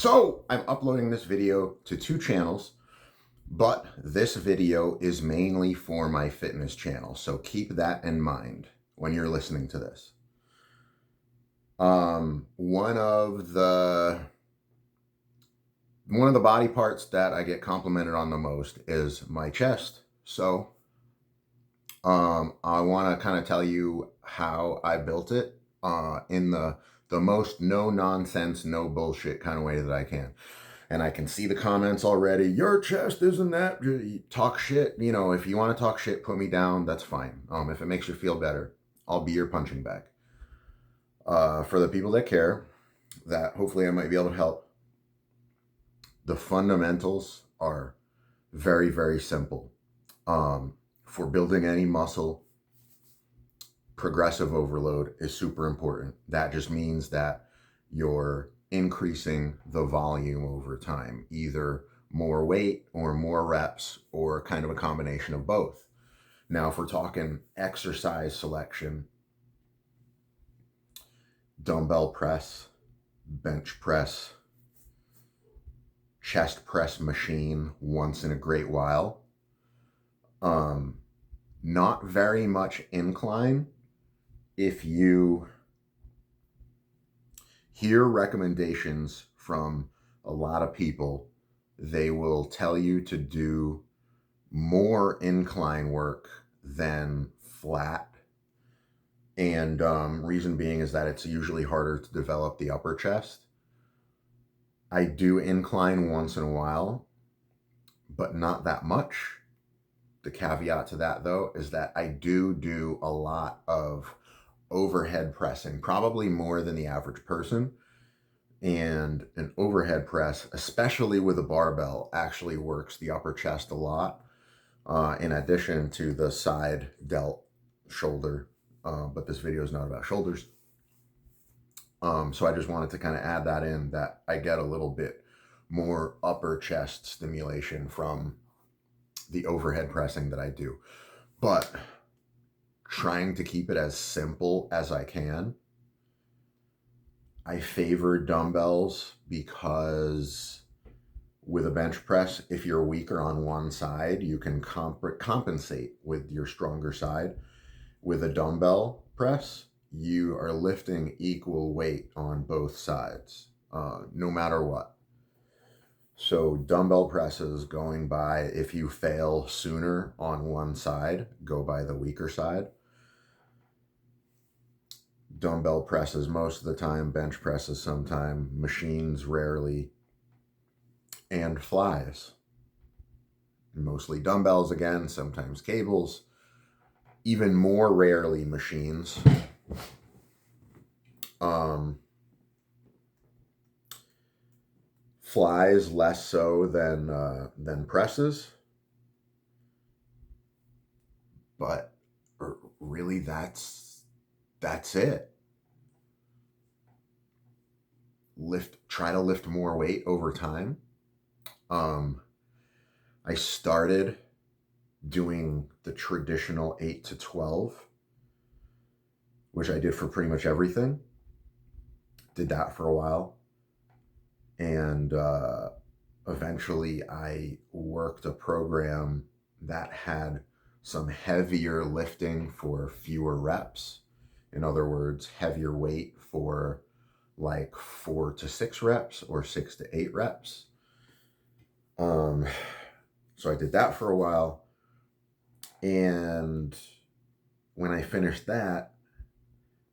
So I'm uploading this video to two channels, but this video is mainly for my fitness channel. So keep that in mind when you're listening to this. One of the body parts that I get complimented on the most is my chest. So I want to kind of tell you how I built it in the most no nonsense, no bullshit kind of way that I can. And I can see the comments already. Your chest isn't that. Talk shit. You know, if you want to talk shit, put me down. That's fine. If it makes you feel better, I'll be your punching bag. For the people that care, that hopefully I might be able to help. The fundamentals are very, very simple. For building any muscle, progressive overload is super important. That just means that you're increasing the volume over time, either more weight or more reps or kind of a combination of both. Now, if we're talking exercise selection, dumbbell press, bench press, chest press machine once in a great while. Not very much incline. If you hear recommendations from a lot of people, they will tell you to do more incline work than flat. And reason being is that it's usually harder to develop the upper chest. I do incline once in a while, but not that much. The caveat to that, though, is that I do a lot of overhead pressing, probably more than the average person. And an overhead press, especially with a barbell, actually works the upper chest a lot, in addition to the side delt shoulder. But this video is not about shoulders. So I just wanted to kind of add that in, that I get a little bit more upper chest stimulation from the overhead pressing that I do. But trying to keep it as simple as I can. I favor dumbbells because with a bench press, if you're weaker on one side, you can compensate with your stronger side. With a dumbbell press, you are lifting equal weight on both sides, no matter what. So dumbbell presses, going by, if you fail sooner on one side, go by the weaker side. Dumbbell presses most of the time, bench presses sometime, machines rarely, and flies. Mostly dumbbells again, sometimes cables, even more rarely machines. Flies less so than presses, but really that's it. Try to lift more weight over time. I started doing the traditional 8 to 12, which I did for pretty much everything. Did that for a while. And eventually I worked a program that had some heavier lifting for fewer reps. In other words, heavier weight for like 4 to 6 reps or 6 to 8 reps. So I did that for a while. And when I finished that,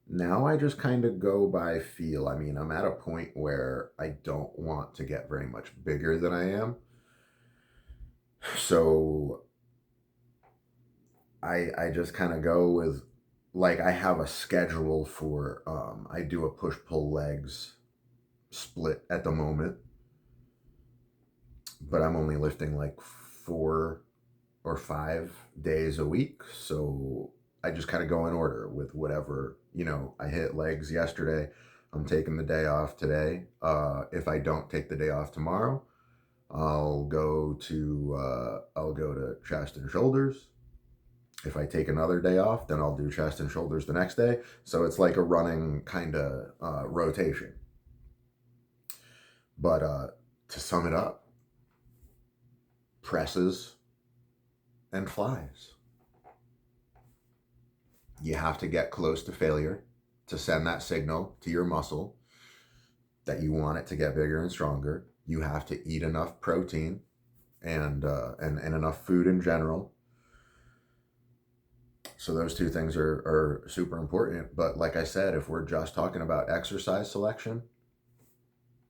now I just kind of go by feel. I mean, I'm at a point where I don't want to get very much bigger than I am. So I just kind of go with, like, I have a schedule for, I do a push-pull legs split at the moment, but I'm only lifting like 4 or 5 days a week. So I just kind of go in order with whatever, I hit legs yesterday. I'm taking the day off today. If I don't take the day off tomorrow, I'll go to chest and shoulders. If I take another day off, then I'll do chest and shoulders the next day. So it's like a running kind of rotation. But to sum it up, presses and flies. You have to get close to failure to send that signal to your muscle that you want it to get bigger and stronger. You have to eat enough protein and enough food in general. So those two things are super important. But like I said, if we're just talking about exercise selection,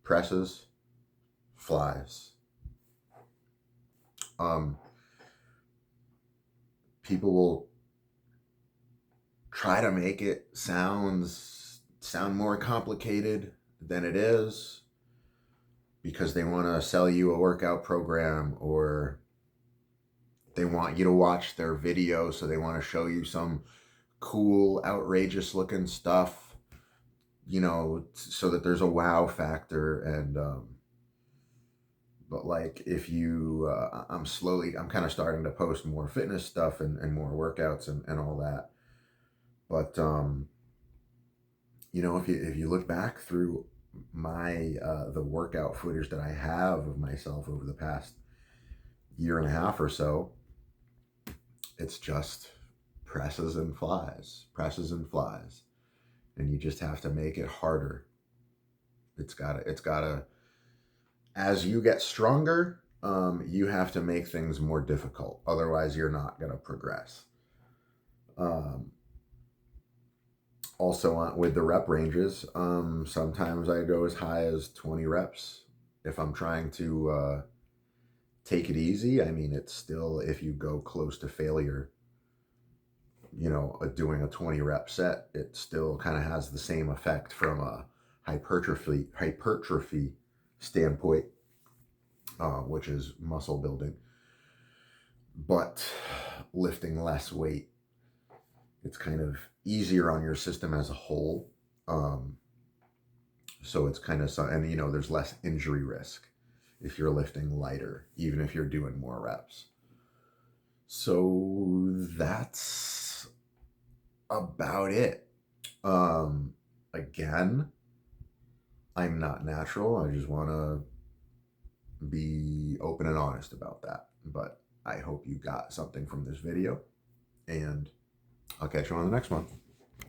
presses, flies. People will try to make it sound more complicated than it is because they want to sell you a workout program, or they want you to watch their video, so they want to show you some cool, outrageous looking stuff, so that there's a wow factor. And but like, if you I'm kind of starting to post more fitness stuff and more workouts and all that. But if you look back through my the workout footage that I have of myself over the past year and a half or so, it's just presses and flies, and you just have to make it harder. It's gotta. As you get stronger, you have to make things more difficult. Otherwise, you're not gonna progress. Also, with the rep ranges, sometimes I go as high as 20 reps if I'm trying to take it easy. I mean, it's still, if you go close to failure, doing a 20 rep set, it still kind of has the same effect from a hypertrophy standpoint, which is muscle building, but lifting less weight. It's kind of easier on your system as a whole. So it's kind of, and there's less injury risk if you're lifting lighter, even if you're doing more reps. So that's about it. Again, I'm not natural. I just want to be open and honest about that. But I hope you got something from this video, and I'll catch you on the next one.